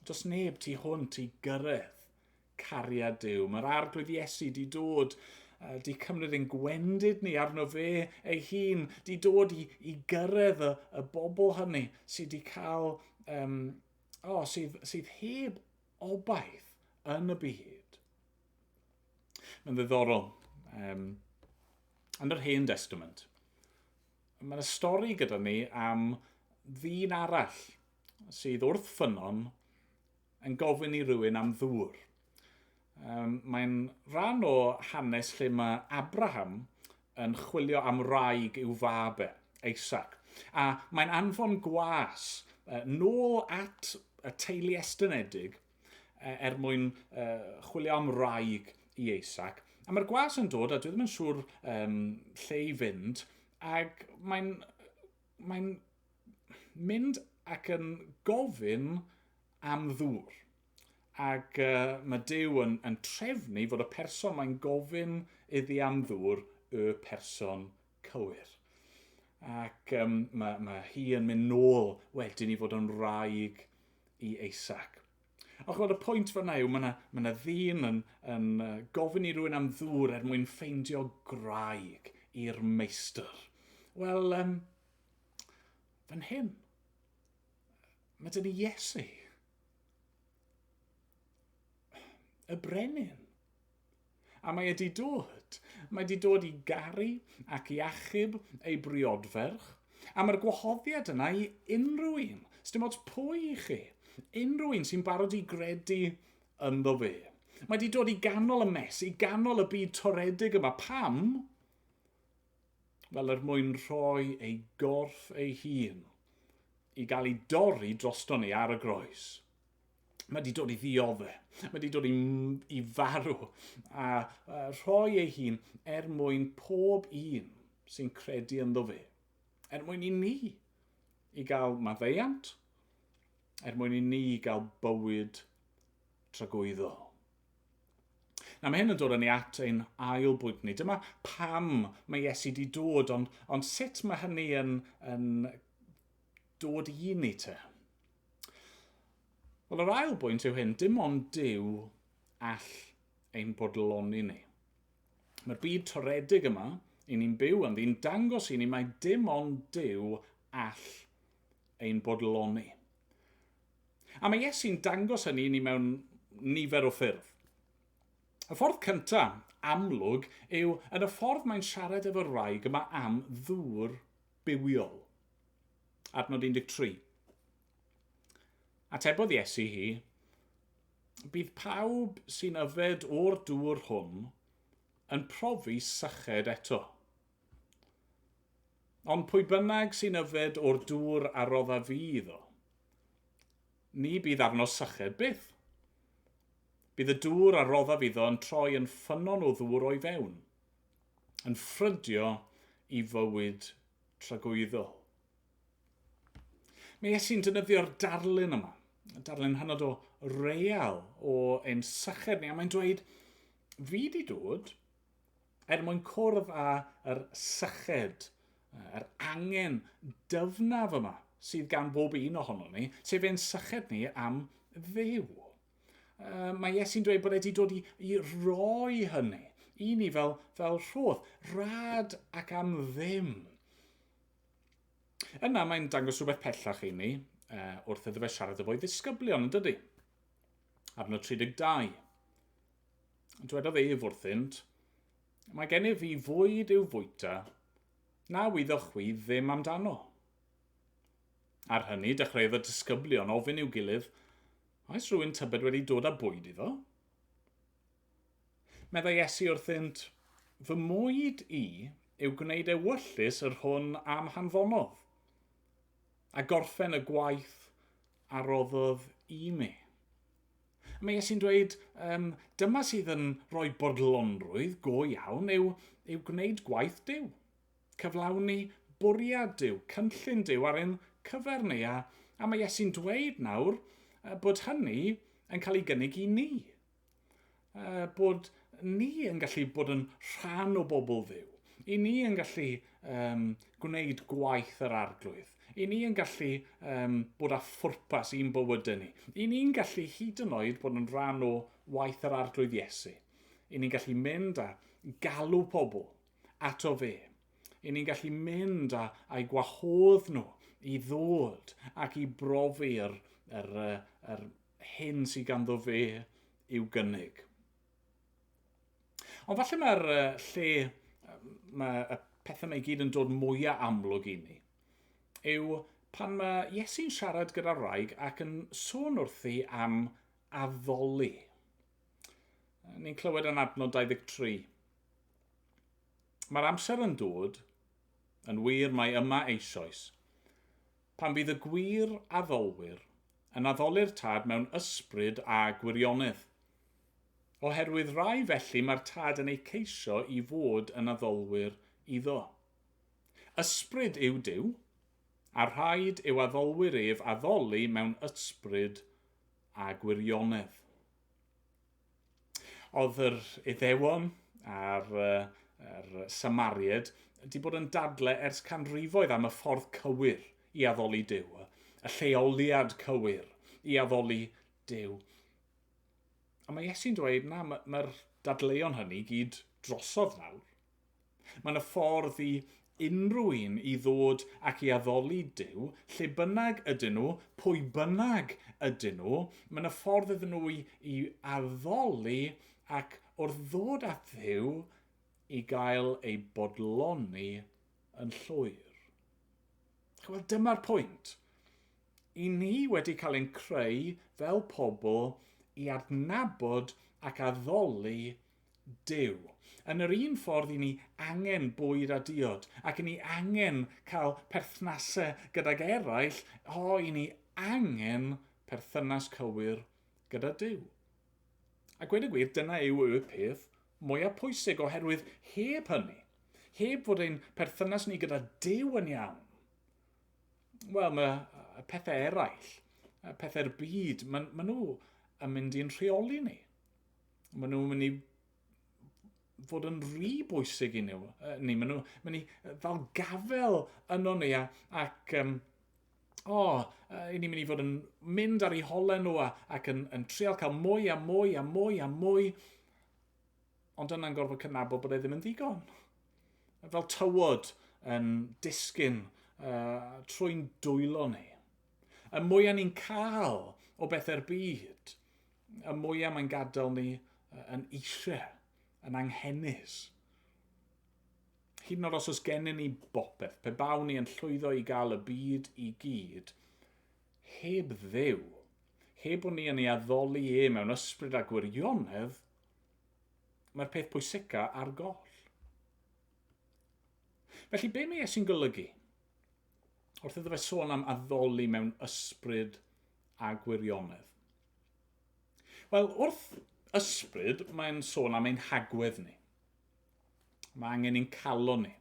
Does neb tu hwnt i gyrraedd cariad Duw. Mae'r arglwydd Iesu di dod, di cymryd ein gwendid ni arno fe ei hun, di dod i gyrraedd y bobl hynny sydd di cael, sydd heb obaith yn y byd. Mae'n ddiddorol. Yn yr Hen Testament, mae'n y stori gyda ni am ddyn arall sydd wrth ffynon yn gofyn i rywun am ddŵr. Mae'n rhan o hanes lle mae Abraham yn chwilio am wraig i'w fab Isaac. A mae'n anfon gwas nôl at y teulu estynedig mwyn chwilio am wraig i Isaac. A mae'r gwas yn dod, a dwi ddim yn siŵr lle i fynd, ac mae'n mynd ac yn gofyn am ddŵr. Ac mae Duw yn trefnu fod y person mae'n gofyn iddi am ddŵr y person cywir. Ac mae hi yn mynd nôl wedyn i fod yn wraig i Isaac. Ac oedd y pwynt fyna yw, mae yna ddyn yn gofyn i rywun am ddŵr mwyn ffeindio graig i'r meistr. Wel, fan hyn, mae dyn ni Iesu. Y brenin. A mae wedi dod. Mae wedi dod i garu ac i achub ei briodferch. A mae'r gwahoddiad yna i unrhyw un. Sdim ots pwy i chi. Unrhyw un sy'n barod i gredu ynddo fe. Mae wedi dod i ganol y mes, i ganol y byd toredig yma. Pam? Wel, mwyn rhoi ei gorff ei hun i gael ei dorri drosto ni ar y groes. Mae wedi dod i ddiodde. Mae wedi dod i farw a rhoi ei hun mwyn pob un sy'n credu ynddo fe. Mwyn i ni i gael maddeiant, mwyn i ni gael bywyd tragwyddol. Na, mae hyn yn dod yn ei at ein ail bwynt ni. Dyma pam mae Iesu wedi dod, ond sut mae hynny yn dod i ni te? Wel, yr ail bwynt yw hyn, dim ond Duw all ein bodloni ni. Mae'r byd toredig yma, i ni'n byw yn ddi'n dangos i ni mae dim ond Duw all ein bodloni. A mae Iesu'n dangos hynny i ni mewn nifer o ffyrdd. Y ffordd cyntaf, amlwg, yw yn y ffordd mae'n siarad efo'r wraig yma am ddŵr bywiol. Adnod 13. Atebodd Iesu hi, bydd pawb sy'n yfed o'r dŵr hwn yn profi syched eto. Ond pwy bynnag sy'n yfed o'r dŵr a rodda fi iddo, ni bydd arno syched byth. Bydd y dŵr a rodda fi iddo yn troi yn ffynon o ddŵr o'i fewn, yn ffrydio i fywyd tragwyddol. Mae Iesu'n defnyddio'r darlun yma, darlun hynod o real o ein syched ni, a mae'n dweud, fi di dod mwyn cwrdd â yr syched, yr angen dyfnaf yma sydd gan bob un ohono ni, sef ein syched ni am ddew. Mae Iesu'n dweud bod wedi dod i roi hynny i ni fel rhodd, rad ac am ddim. Yna mae'n dangos rhywbeth pellach i ni wrth iddo fe siarad efo'i ddisgyblion, yn dydy? Adnod 32. Dwedodd ef wrthynt, mae gennyf fi fwyd i'w fwyta, na wyddwch chi ddim amdano. Ar hynny, dechreuodd y disgyblion ofyn i'w gilydd, oes rhywun tybed wedi dod â bwyd iddo? Meddai Iesu wrthynt, fy mwyd i yw gwneud ewyllus yr hwn am hanfonodd, a gorffen y gwaith a roddodd i mi. Mae Iesu'n dweud, dyma sydd yn rhoi bodlonrwydd go iawn yw gwneud gwaith Duw. Cyflawni bwriad Duw, cynllun Duw ar ein cyfer ni. A mae Iesu'n dweud nawr bod hynny yn cael ei gynnig i ni. Bod ni yn gallu bod yn rhan o bobl Dduw. I ni yn gallu gwneud gwaith yr arglwydd. I ni yn gallu bod â phwrpas i'n bywydau ni. I ni'n gallu hyd yn oed bod yn rhan o waith yr arglwydd Iesu. I ni'n gallu mynd a galw pobl ato fe. I ni'n gallu mynd a'i gwahodd nhw i ddod ac i brofi yr hyn sydd ganddo fe i'w gynnig. Ond falle mae'r mae y pethau mae gyd yn dod mwyaf amlwg i ni. Yw pan mae Iesu'n siarad gyda'r wraig ac yn sôn wrthi am addoli. Ni'n clywed yn adnod 23. Mae'r amser yn dod, yn wir mae yma eisoes, pan bydd y gwir addolwyr yn addoli'r tad mewn ysbryd a gwirionedd. Oherwydd rai felly mae'r tad yn ei ceisio i fod yn addolwyr iddo. Ysbryd yw Duw, a rhaid yw addolwyr ef addoli mewn ysbryd a gwirionedd. Oedd yr Iddewon a'r Samariad wedi bod yn dadlau ers canrifoedd am y ffordd cywir i addoli Duw, y lleoliad cywir i addoli Duw. A mae Iesu'n dweud, na, mae'r dadleuon hynny gyd drosodd nawr. Mae'n y ffordd i unrhyw un i ddod ac i addoli Duw, lle bynnag ydyn nhw, pwy bynnag ydyn nhw, mae'n y ffordd ydyn nhw i addoli ac wrth ddod at Dduw i gael ei bodloni yn llwyr. Wel, dyma'r pwynt. I ni wedi cael ein creu fel pobl i adnabod ac addoli Duw. Yn yr un ffordd i ni angen bwyd a diod, ac i ni angen cael perthnasau gydag eraill, i ni angen perthynas cywir gyda Duw. A gweud y gwir, dyna yw y peth mwyaf pwysig oherwydd heb hynny, heb fod ein perthynas ni gyda Duw yn iawn. Wel, mae pethau eraill, pethau'r byd, maen nhw yn mynd i'n rheoli ni. Maen nhw'n mynd i fod yn rhy bwysig i ni. Maen nhw fel gafel yno ni ac ni'n mynd i fod yn mynd ar eu holen nhw ac yn trial cael mwy a mwy a mwy a mwy. Ond yna'n gorfod cynabod bod e ddim yn ddigon. Fel tywod yn disgyn trwy'n dwylo ni. Y mwyaf ni'n cael o bethau'r byd, y mwyaf mae'n gadael ni yn eisiau, yn anghennus. Hyd yn oed os gennym ni bopeth, pe bawn ni yn llwyddo i gael y byd i gyd, heb ddew, heb o'n ni yn ei addoli mewn ysbryd a gwirionedd, mae'r peth pwysica ar goll. Felly, be mae Iesu'n golygu? Wrth iddo fe sôn am addoli mewn ysbryd a gwirionedd. Wel, wrth ysbryd, mae'n sôn am ein hagwedd ni. Mae angen ein calon ni,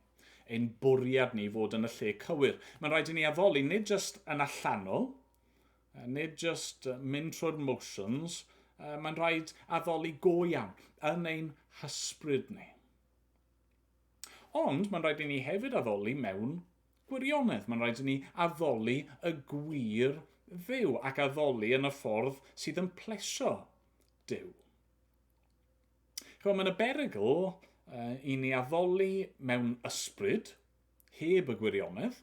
ein bwriad ni fod yn y lle cywir. Mae'n rhaid i ni addoli nid jyst yn allanol, nid jyst mynd trwy'r motions, mae'n rhaid addoli go iawn yn ein hysbryd ni. Ond mae'n rhaid i ni hefyd addoli mewn gwirionedd. Mae'n rhaid i ni addoli y gwir dduw ac addoli yn y ffordd sydd yn plesio Duw. Mae'n y berygl i ni addoli mewn ysbryd heb y gwirionedd.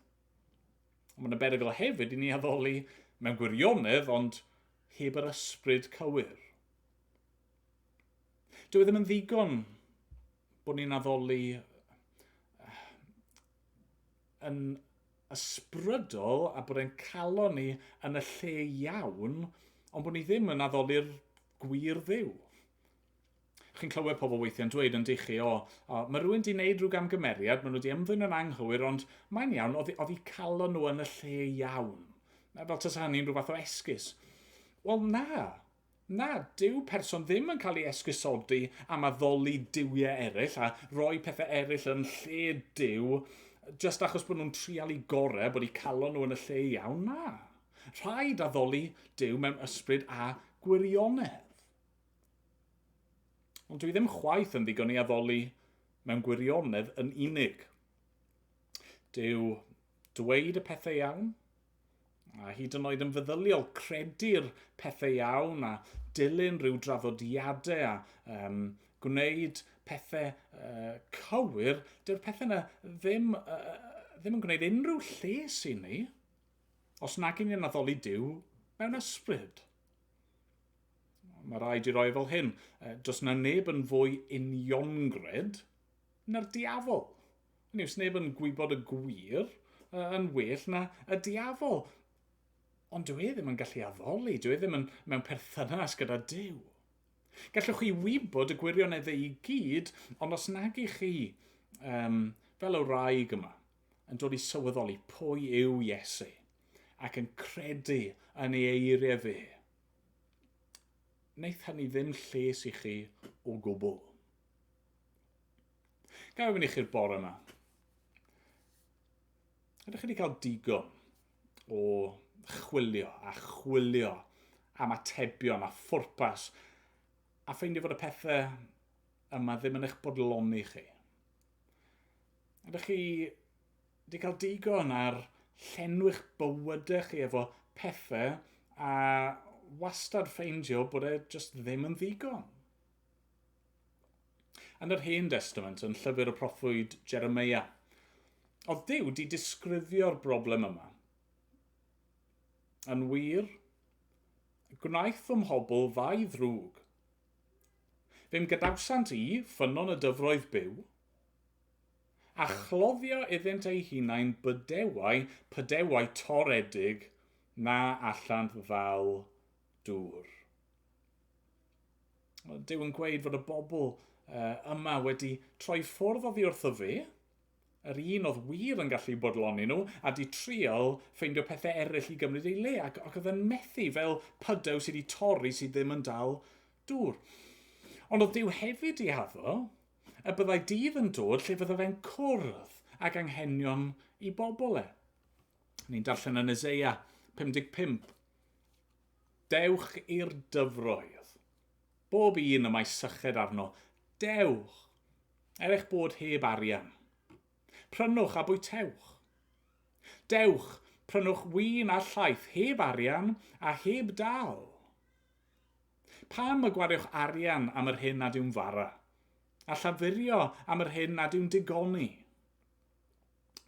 Mae'n y berygl hefyd i ni addoli mewn gwirionedd ond heb yr ysbryd cywir. Dyw e ddim yn ddigon bod ni'n addoli yn ysbrydol a bod e'n calon ni yn y lle iawn, ond bod ni ddim yn addoli'r gwir dduw. Chi'n clywed pobl weithiau'n dweud yn dichu, mae rhywun wedi gwneud rhyw gamgymeriad, maen nhw wedi ymddwyn yn anghywir, ond mae'n iawn, oedd ei calon nhw yn y lle iawn. Fel tas hynny'n rhyw fath o esgus. Wel na, dyw person ddim yn cael ei esgusodi am addoli diwiau eraill a rhoi pethau eraill yn lle Duw, just achos bod nhw'n trial i gorau bod eu calon nhw yn y lle iawn, na. Rhaid addoli Duw mewn ysbryd a gwirionedd. Ond dwi ddim chwaith yn ddigon i addoli mewn gwirionedd yn unig. Dyw dweud y pethau iawn, a hyd yn oed yn feddyliol credu'r pethau iawn a dilyn rhyw draddodiadau a gwneud pethau cywir, dyw'r pethau yna ddim yn gwneud unrhyw lles i ni os nag ni'n addoli Duw mewn ysbryd. Mae rhaid i roi fel hyn, does na neb yn fwy uniongred na'r diafol. Os neb yn gwybod y gwir yn well na y diafol. Ond dyw e ddim yn gallu addoli, dyw e ddim yn mewn perthynas gyda Duw. Gallwch chi wybod y gwirioneddau i gyd, ond os nag i chi, fel y wraig yma, yn dod i sylweddoli pwy yw Iesu ac yn credu yn ei eiriau fe, wneith hynny ddim lles i chi o gwbl. Gawyn i chi'r bore yma. Ydych chi wedi cael digon o chwilio am atebion a phwrpas a ffeindio fod y pethau yma ddim yn eich bodloni chi. Ydych chi wedi cael digon ar llenw'ch bywydau chi efo pethau a wastad ffeindio bod e just ddim yn ddigon. Yn yr Hen Testament, yn llyfr y proffwyd Jeremia, oedd Duw wedi disgrifio'r broblem yma. Yn wir, gwnaeth fy mhobl ddau ddrwg. Fe'n gadawsant i ffynnon y ddyfroedd byw, a chloddio iddynt ei hunain pydewau toredig na allant ddal dŵr. Duw yn gweud fod y bobl yma wedi troi ffwrdd oddi wrtho fe, yr un oedd wir yn gallu bodloni nhw, a di trial ffeindio pethau eraill i gymryd ei le, ac oedd yn methu fel pydew sydd wedi torri sydd ddim yn dal dŵr. Ond oedd Duw hefyd i haddo, y byddai dydd yn dod lle fydda fe'n cwrdd ag anghenion i bobl e. Ni'n darllen yn Eseia 55. Dewch i'r dyfroedd. Bob un y mae syched arno. Dewch. eich bod heb arian. Prynwch a bwytewch. Dewch, prynwch win a llaeth heb arian a heb dal. Pam y gwariwch arian am yr hyn nad yw'n fara, a llafurio am yr hyn nad yw'n digoni.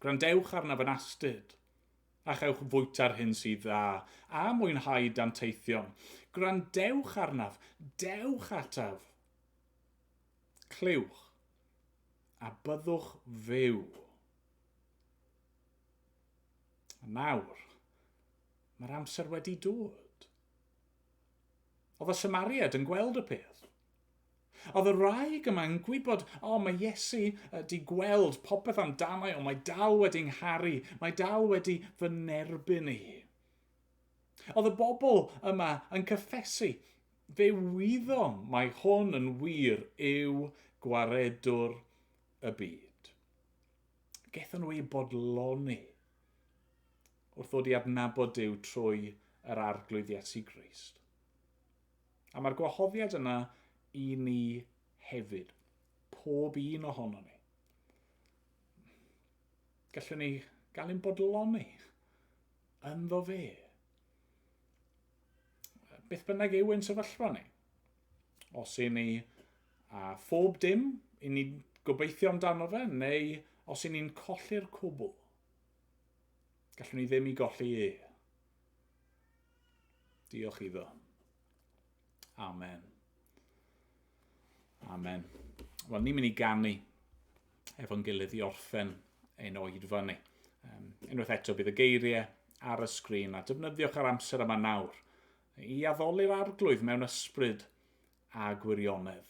Gwrandewch arnaf yn astud, a chewch fwyt ar hyn sydd dda, a mwynhau danteithion. Gwrandewch arnaf, dewch ataf. Clywch, a byddwch fyw. Nawr, mae'r amser wedi dod. Oedd y Samariad yn gweld y peth. Oedd y wraig yma'n gwybod, mae Iesu wedi gweld popeth amdano, ond mae dal wedi'n ngharu, mae dal wedi fy nerbyn i. Oedd y bobl yma yn cyffesu, fe wyddo mae hwn yn wir yw gwaredwr y byd. Gethon nhw ei bodloni wrth ddod i adnabod Duw trwy yr arglwydd Iesu Grist. A mae'r gwahoddiad yna i ni hefyd, pob un ohono ni. Gallwn ni gael ein bodloni ynddo fe. Beth bynnag yw ein sefyllfa ni. Os i ni phob dim, i ni gobeithio amdano fe, neu os i ni'n colli'r cwbl, gallwn ni ddim i golli e. Diolch iddo. Amen. Amen. Wel, ni'n mynd i ganu efo'n gilydd i orffen ein oedfa ni. Unwaith eto bydd y geiriau ar y sgrin, a defnyddiwch yr amser yma nawr i addoli'r arglwydd mewn ysbryd a gwirionedd.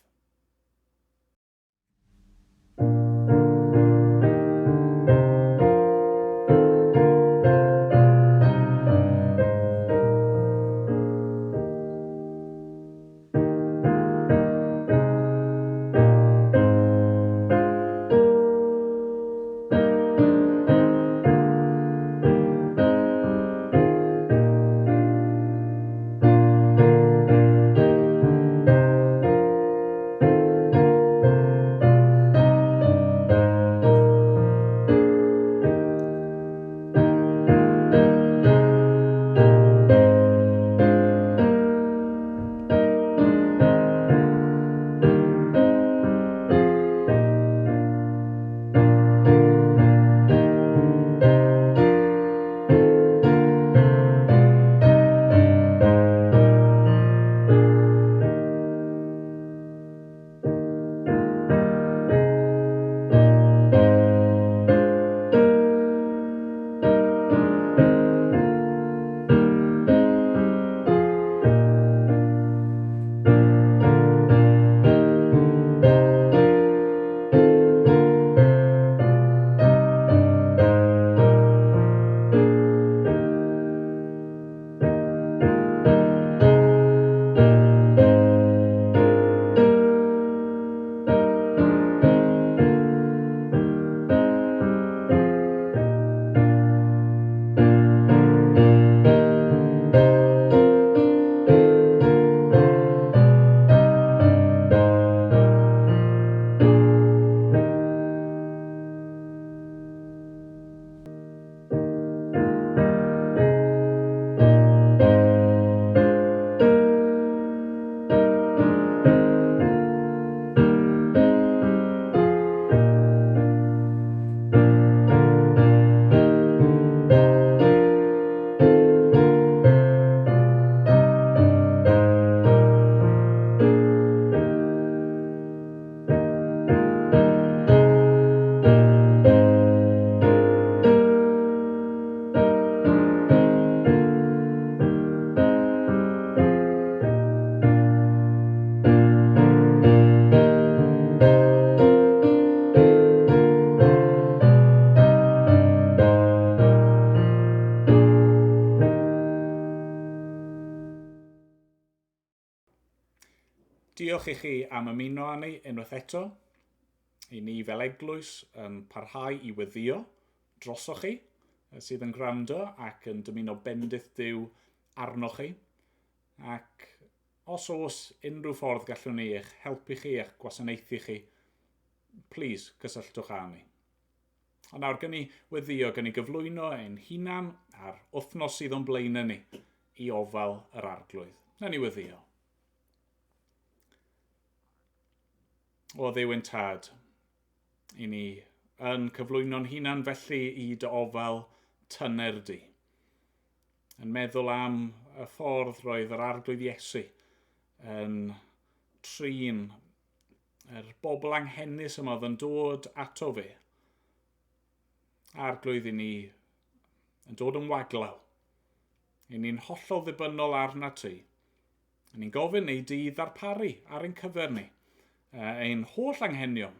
Diolch i chi am ymuno â ni unwaith eto. I ni fel Eglwys yn parhau i weddio drosoch chi sydd yn gwrando ac yn dymuno bendith Duw arnoch chi. Ac os oes unrhyw ffordd gallwn ni eich helpu chi, eich gwasanaethu chi, plîs, gysylltwch â ni. A nawr gen i weddio, gen i gyflwyno ein hunan a'r wythnos sydd o'n blaen ni i ofal yr arglwydd. Na ni weddio. O Dduw ein Tad, i ni yn cyflwyno'n hunan felly i dy ofal tyner di. Yn meddwl am y ffordd roedd yr arglwydd Iesu yn trin yr bobl anghennus yma oedd yn dod ato fe. Arglwydd i ni yn dod yn waglaw. I ni'n hollol ddibynnol arna ti. I ni'n gofyn ei di ddarparu ar ein cyfer ni. Ein holl anghenion.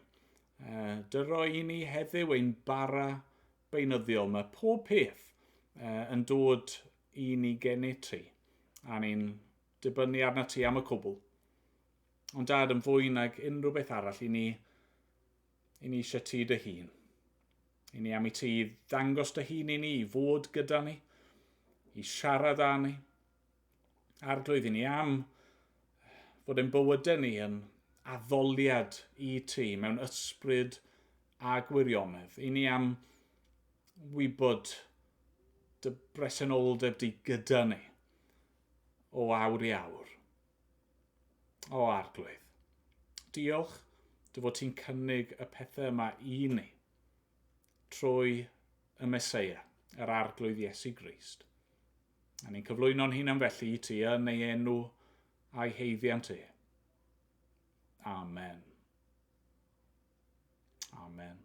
Dyro i ni heddiw ein bara beunyddiol. Mae pob peth yn dod i ni geni ti. A ni'n dibynnu arna ti am y cwbl. Ond Dad, yn fwy nag unrhyw beth arall, i ni eisiau ti dy hun. I ni am i ti ddangos dy hun i ni, i fod gyda ni, i siarad â ni. Arglwydd i ni am fod ein bywydau ni yn addoliad i ti mewn ysbryd a gwirionedd. I ni am wybod dy bresenoldeb di gyda ni o awr i awr. O Arglwydd, diolch dy fod ti'n cynnig y pethau yma i ni trwy y Meseia, yr Arglwydd Iesu Grist. A ni'n cyflwyno'n hunan felly i ti yn ei enw a'i heiddiant e. Amen. Amen.